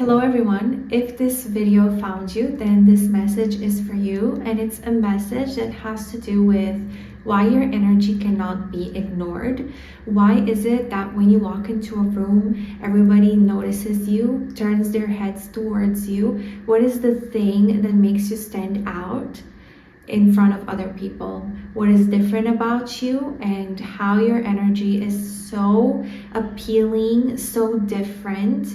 Hello everyone, if this video found you, then this message is for you, and it's a message that has to do with why your energy cannot be ignored. Why is it that when you walk into a room, everybody notices you, turns their heads towards you? What is the thing that makes you stand out in front of other people? What is different about you, and how your energy is so appealing, so different,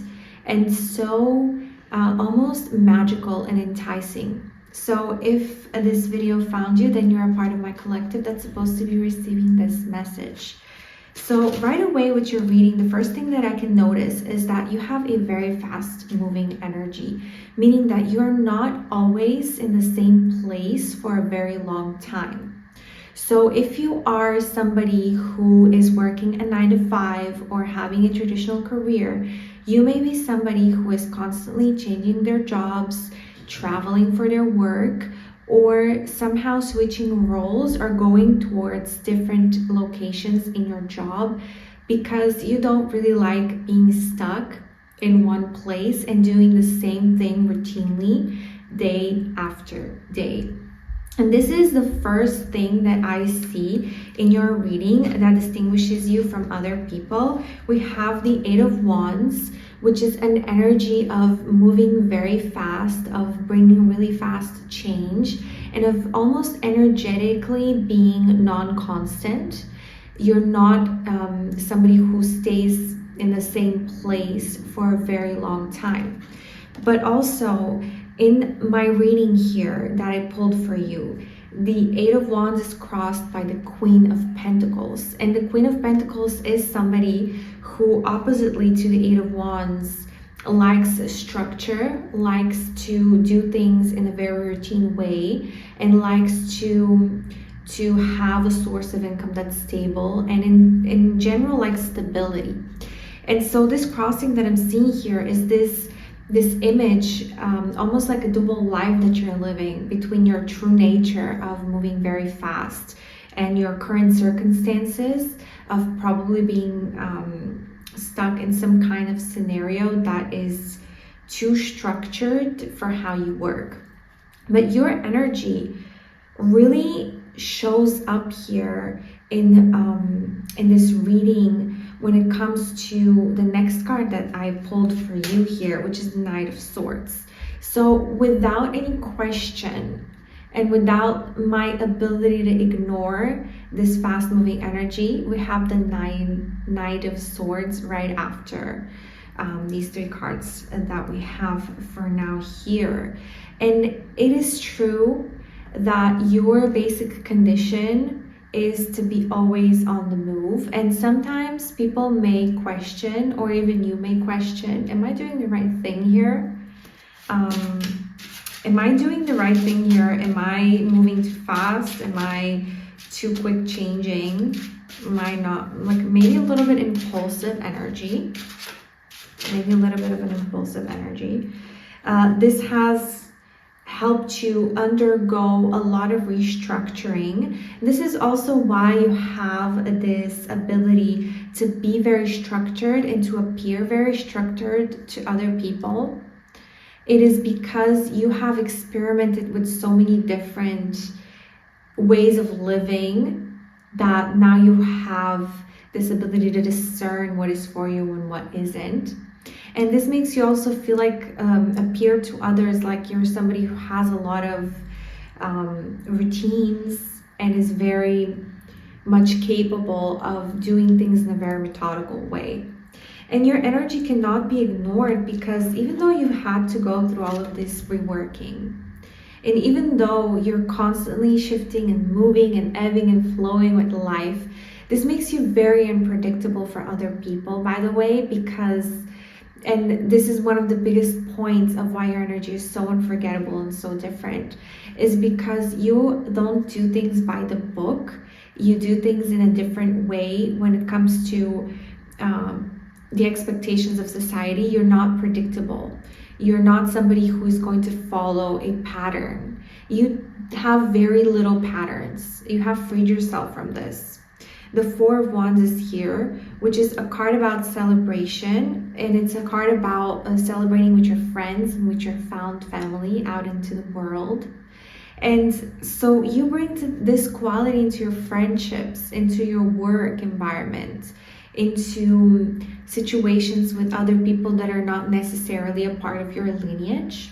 and so almost magical and enticing. So if this video found you, then you're a part of my collective that's supposed to be receiving this message. So right away with your reading, the first thing that I can notice is that you have a very fast moving energy, meaning that you're not always in the same place for a very long time. So if you are somebody who is working a 9-to-5 or having a traditional career, you may be somebody who is constantly changing their jobs, traveling for their work, or somehow switching roles or going towards different locations in your job because you don't really like being stuck in one place and doing the same thing routinely day after day. And this is the first thing that I see in your reading that distinguishes you from other people. We have the Eight of Wands, which is an energy of moving very fast, of bringing really fast change, and of almost energetically being non-constant. You're not somebody who stays in the same place for a very long time. But also, in my reading here that I pulled for you, the Eight of Wands is crossed by the Queen of Pentacles. And the Queen of Pentacles is somebody who, oppositely to the Eight of Wands, likes structure, likes to do things in a very routine way, and likes to have a source of income that's stable, and in general likes stability. And so this crossing that I'm seeing here is this image, almost like a double life that you're living between your true nature of moving very fast and your current circumstances of probably being stuck in some kind of scenario that is too structured for how you work. But your energy really shows up here in this reading when it comes to the next card that I pulled for you here, which is the Knight of Swords. So without any question and without my ability to ignore this fast moving energy, we have the Knight of Swords right after these three cards that we have for now here. And it is true that your basic condition is to be always on the move, and sometimes people may question, or even you may question, am I doing the right thing here? Am I doing the right thing here? Am I moving too fast? Am I too quick changing? Am I not, like, maybe a little bit impulsive energy? Maybe a little bit of an impulsive energy. This has helped you undergo a lot of restructuring. This is also why you have this ability to be very structured and to appear very structured to other people. It is because you have experimented with so many different ways of living that now you have this ability to discern what is for you and what isn't. And this makes you also feel like, appear to others like you're somebody who has a lot of routines and is very much capable of doing things in a very methodical way. And your energy cannot be ignored, because even though you had to go through all of this reworking, and even though you're constantly shifting and moving and ebbing and flowing with life, this makes you very unpredictable for other people, by the way, because, and this is one of the biggest points of why your energy is so unforgettable and so different, is because you don't do things by the book. You do things in a different way when it comes to the expectations of society. You're not predictable. You're not somebody who is going to follow a pattern. You have very little patterns. You have freed yourself from this. The Four of Wands is here, which is a card about celebration, and it's a card about celebrating with your friends and with your found family out into the world. And so you bring this quality into your friendships, into your work environment, into situations with other people that are not necessarily a part of your lineage.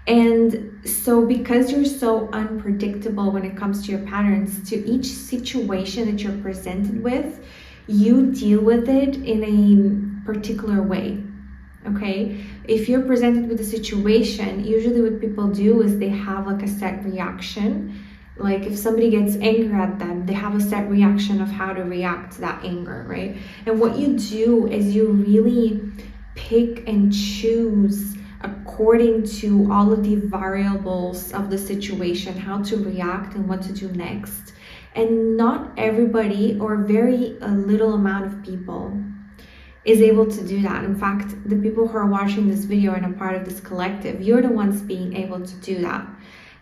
And so because you're so unpredictable when it comes to your patterns, to each situation that you're presented with, you deal with it in a particular way. Okay, if you're presented with a situation, usually what people do is they have like a set reaction. Like if somebody gets angry at them, they have a set reaction of how to react to that anger, right? And what you do is you really pick and choose according to all of the variables of the situation, how to react and what to do next. And not everybody, or very a little amount of people, is able to do that. In fact, the people who are watching this video and a part of this collective, you're the ones being able to do that.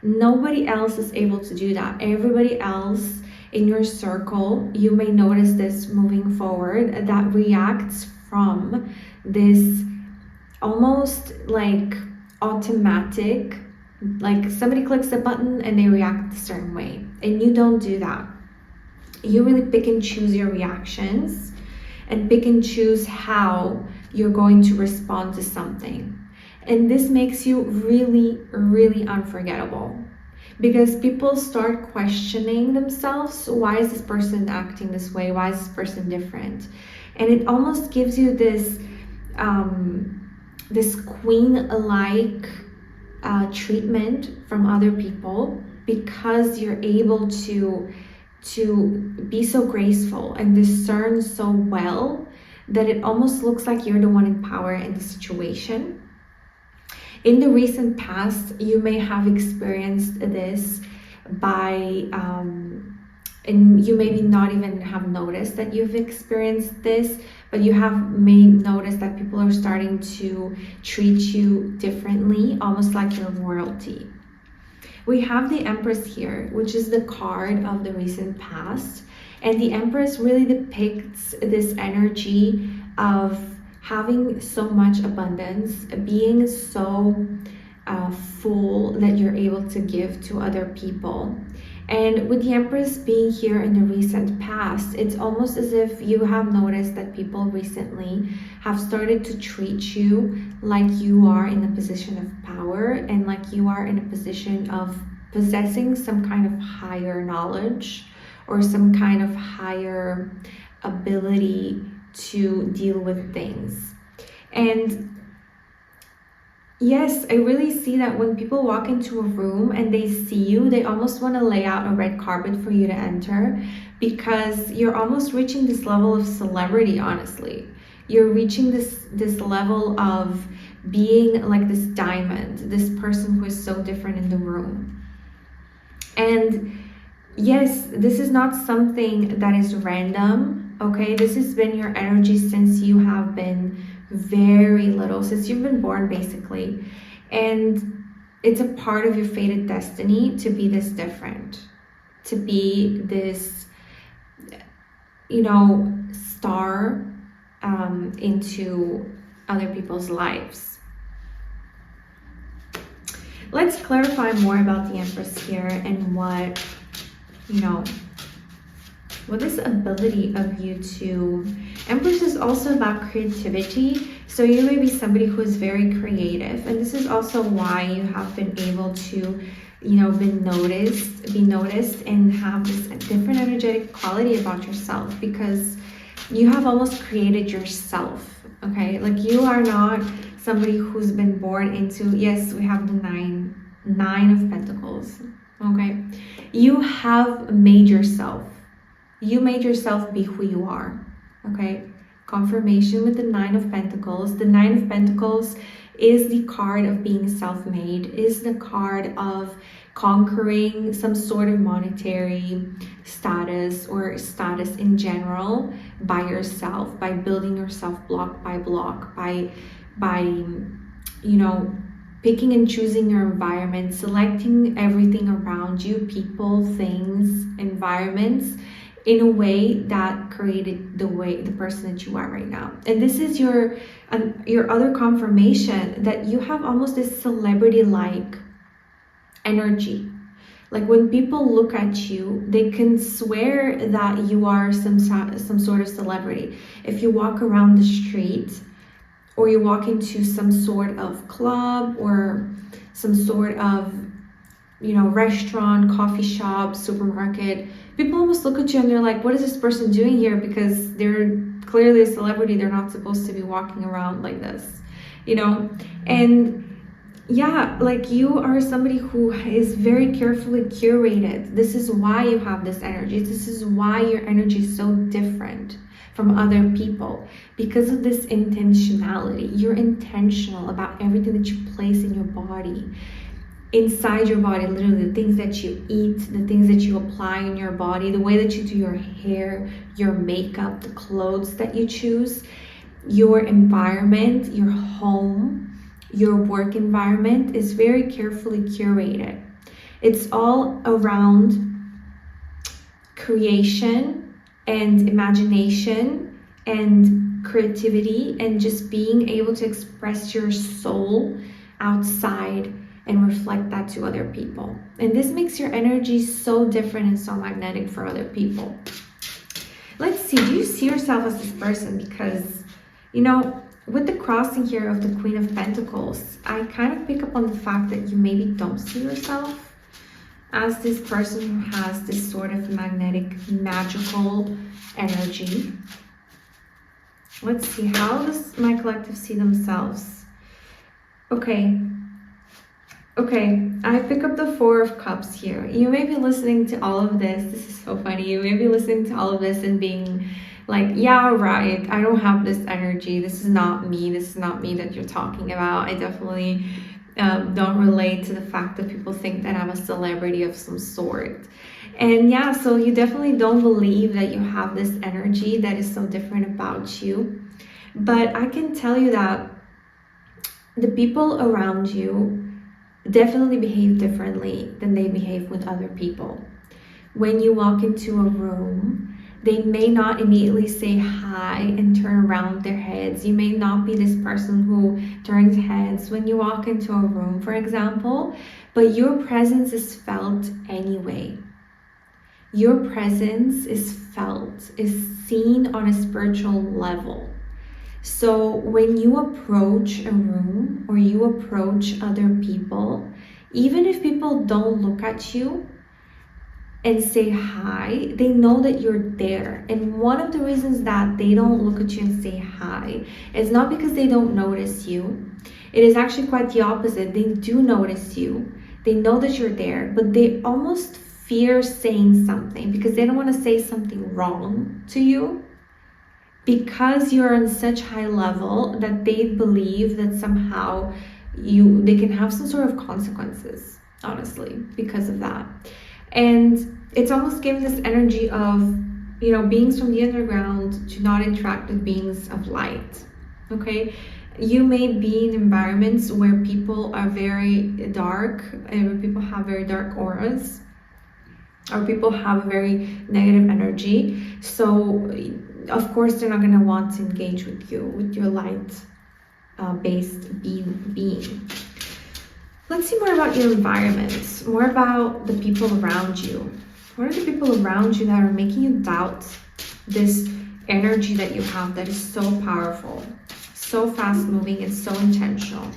Nobody else is able to do that. Everybody else in your circle, you may notice this moving forward, that reacts from this almost like automatic, like somebody clicks a button and they react a certain way, and you don't do that. You really pick and choose your reactions and pick and choose how you're going to respond to something. And this makes you really, really unforgettable, because people start questioning themselves. Why is this person acting this way? Why is this person different? And it almost gives you this this queen-like treatment from other people, because you're able to be so graceful and discern so well that it almost looks like you're the one in power in the situation. In the recent past, you may have experienced this by and you maybe not even have noticed that you've experienced this, but you may notice that people are starting to treat you differently, almost like you're royalty. We have the Empress here, which is the card of the recent past. And the Empress really depicts this energy of having so much abundance, being so full that you're able to give to other people. And with the Empress being here in the recent past, it's almost as if you have noticed that people recently have started to treat you like you are in a position of power, and like you are in a position of possessing some kind of higher knowledge or some kind of higher ability to deal with things. And yes, I really see that when people walk into a room and they see you, they almost want to lay out a red carpet for you to enter, because you're almost reaching this level of celebrity, honestly. You're reaching this level of being like this diamond, this person who is so different in the room. And yes, this is not something that is random, okay? This has been your energy since you have been very little, since you've been born basically. And it's a part of your fated destiny to be this different, to be this, you know, star into other people's lives. Let's clarify more about the Empress here and what, you know, what this ability of you to... Empress is also about creativity. So you may be somebody who is very creative, and this is also why you have been able to, you know, be noticed and have this different energetic quality about yourself, because you have almost created yourself, okay? Like you are not somebody who's been born into... Yes, we have the nine of Pentacles, okay? You have made yourself. You made yourself be who you are, okay? Confirmation with the Nine of Pentacles. The Nine of Pentacles is the card of being self-made, is the card of conquering some sort of monetary status or status in general by yourself, by building yourself block by block, by you know, picking and choosing your environment, selecting everything around you, people, things, environments, in a way that created the person that you are right now. And this is your other confirmation that you have almost this celebrity-like energy. Like when people look at you, they can swear that you are some sort of celebrity. If you walk around the street, or you walk into some sort of club or some sort of, restaurant, coffee shop, supermarket, people almost look at you and they're like, what is this person doing here? Because they're clearly a celebrity. They're not supposed to be walking around like this, And yeah, like you are somebody who is very carefully curated. This is why you have this energy. This is why your energy is so different from other people, because of this intentionality. You're intentional about everything that you place in your body, inside your body, literally the things that you eat, the things that you apply in your body, the way that you do your hair, your makeup, the clothes that you choose, your environment, your home, your work environment is very carefully curated. It's all around creation and imagination and creativity and just being able to express your soul outside and reflect that to other people. And this makes your energy so different and so magnetic for other people. Let's see, do you see yourself as this person? Because, with the crossing here of the Queen of Pentacles, I kind of pick up on the fact that you maybe don't see yourself as this person who has this sort of magnetic, magical energy. Let's see, how does my collective see themselves? Okay, I pick up the Four of Cups here. You may be listening to all of this. This is so funny. You may be listening to all of this and being like, yeah, right, I don't have this energy. This is not me. This is not me that you're talking about. I definitely don't relate to the fact that people think that I'm a celebrity of some sort. And yeah, so you definitely don't believe that you have this energy that is so different about you. But I can tell you that the people around you definitely behave differently than they behave with other people. When you walk into a room, they may not immediately say hi and turn around their heads. You may not be this person who turns heads when you walk into a room, for example, but your presence is felt anyway. Your presence is felt, is seen on a spiritual level. So when you approach a room or you approach other people, even if people don't look at you and say hi, they know that you're there. And one of the reasons that they don't look at you and say hi is not because they don't notice you. It is actually quite the opposite. They do notice you. They know that you're there, but they almost fear saying something because they don't want to say something wrong to you, because you're on such high level that they believe that somehow they can have some sort of consequences, honestly, because of that. And it's almost giving this energy of, beings from the underground to not interact with beings of light, okay? You may be in environments where people are very dark, and where people have very dark auras, or people have a very negative energy. So, of course, they're not going to want to engage with you, with your light-based being. Let's see more about your environment, more about the people around you. What are the people around you that are making you doubt this energy that you have that is so powerful, so fast-moving, and so intentional?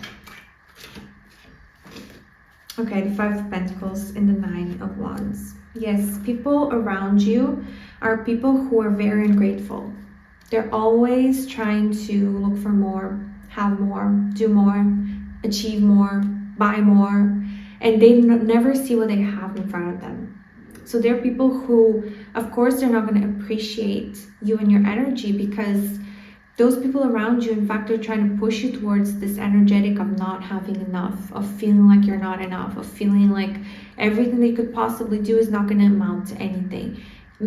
Okay, the Five of Pentacles and the Nine of Wands. Yes, people around you are people who are very ungrateful. They're always trying to look for more, have more, do more, achieve more, buy more, and they never see what they have in front of them. So they're people who, of course, they're not going to appreciate you and your energy, because those people around you, in fact, are trying to push you towards this energetic of not having enough, of feeling like you're not enough, of feeling like everything they could possibly do is not going to amount to anything.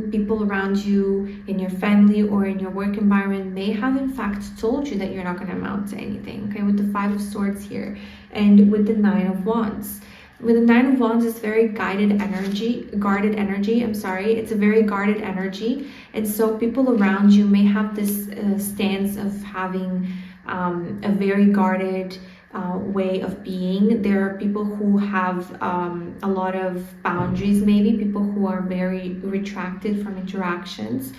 People around you in your family or in your work environment may have in fact told you that you're not going to amount to anything, okay, with the Five of Swords here and with the Nine of Wands. with the Nine of Wands, it's very guarded energy. It's a very guarded energy. And so people around you may have this stance of having a very guarded way of being. There are people who have a lot of boundaries, maybe people who are very retracted from interactions.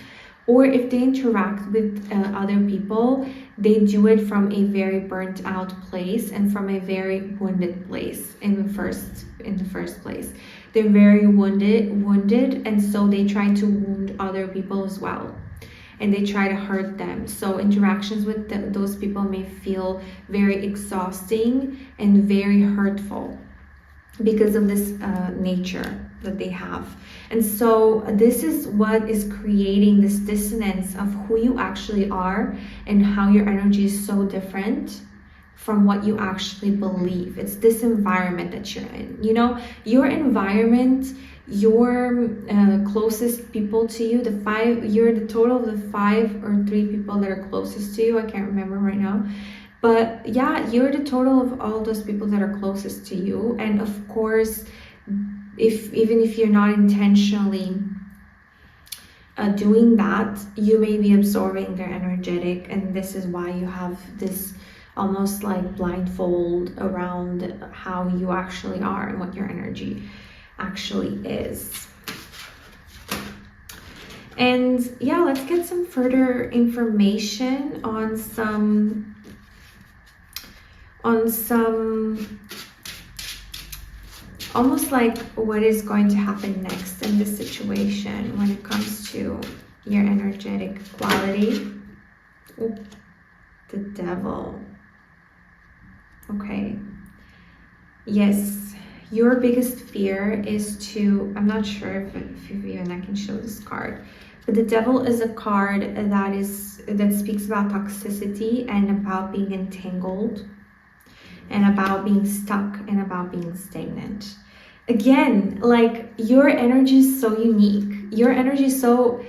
Or if they interact with other people, they do it from a very burnt out place and from a very wounded place in the first place. They're very wounded, and so they try to wound other people as well. And they try to hurt them. So interactions with those people may feel very exhausting and very hurtful because of this nature that they have. And so this is what is creating this dissonance of who you actually are and how your energy is so different from what you actually believe. It's this environment that you're in. You know, your environment, your closest people to you, you're the total of the 5 or 3 people that are closest to you. I can't remember right now. But yeah, you're the total of all those people that are closest to you. And of course, even if you're not intentionally doing that, you may be absorbing their energetic, and this is why you have this almost like blindfold around how you actually are and what your energy actually is. And yeah, let's get some further information on some almost like what is going to happen next in this situation when it comes to your energetic quality. Ooh, the Devil. Okay. Yes, your biggest fear is to, I'm not sure if even I can show this card, but the Devil is a card that speaks about toxicity and about being entangled and about being stuck and about being stagnant. Again, like, your energy is so unique. Your energy is so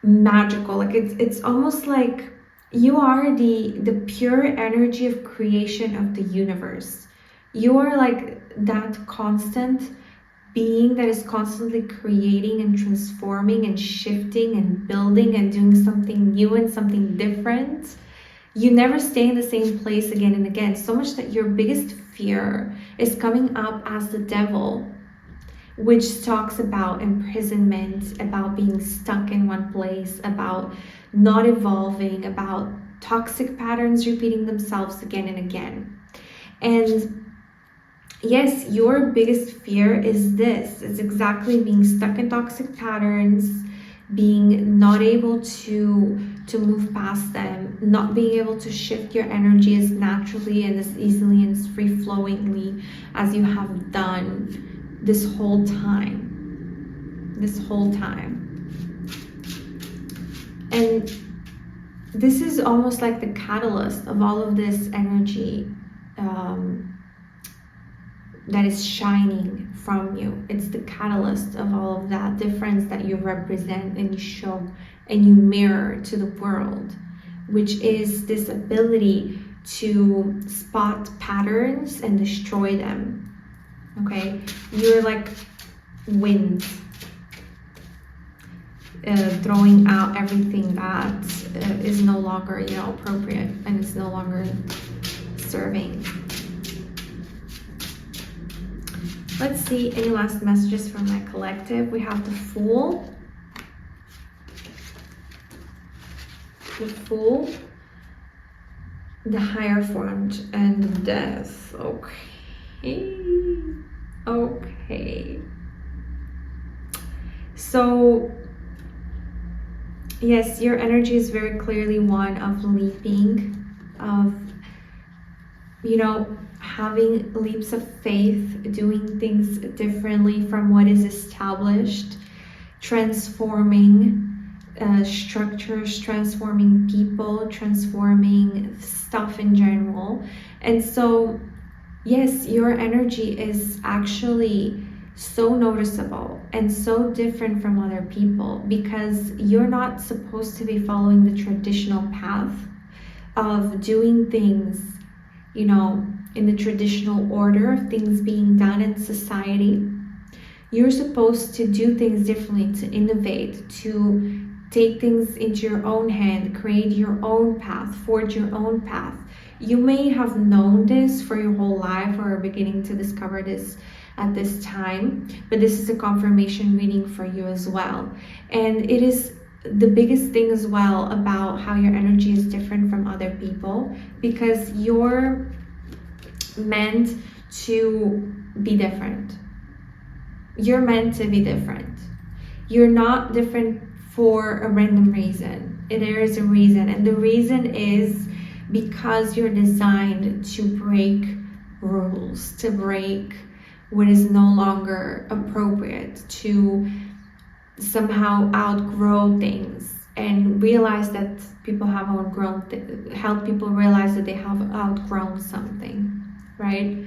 magical. Like, it's almost like you are the pure energy of creation of the universe. You are like that constant being that is constantly creating and transforming and shifting and building and doing something new and something different. You never stay in the same place again and again, so much that your biggest fear is coming up as the Devil, which talks about imprisonment, about being stuck in one place, about not evolving, about toxic patterns repeating themselves again and again. And yes, your biggest fear is this. It's exactly being stuck in toxic patterns, being not able to move past them, not being able to shift your energy as naturally and as easily and as free-flowingly as you have done this whole time. And this is almost like the catalyst of all of this energy that is shining from you. It's the catalyst of all of that difference that you represent and you show and you mirror to the world, which is this ability to spot patterns and destroy them. Okay, you're like wind, throwing out everything that is no longer, appropriate and is no longer serving. Let's see any last messages from my collective. We have the Fool, the Hierophant, and the Death. Okay. So yes, your energy is very clearly one of leaping, of having leaps of faith, doing things differently from what is established, transforming structures, transforming people, transforming stuff in general. And so yes, your energy is actually so noticeable and so different from other people, because you're not supposed to be following the traditional path of doing things you know, in the traditional order of things being done in society. You're supposed to do things differently, to innovate, to take things into your own hand, create your own path, forge your own path. You may have known this for your whole life or are beginning to discover this at this time, but this is a confirmation reading for you as well. And it is the biggest thing as well about how your energy is different from other people, because you're meant to be different. You're meant to be different. You're not different for a random reason. There is a reason, and the reason is because you're designed to break rules, to break what is no longer appropriate, to somehow outgrow things and realize that people have outgrown, help people realize that they have outgrown something, right?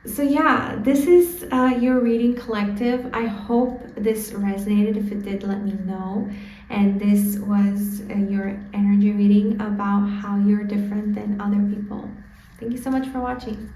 So yeah, this is your reading, collective. I hope this resonated. If it did, let me know. And this was your energy reading about how you're different than other people. Thank you so much for watching.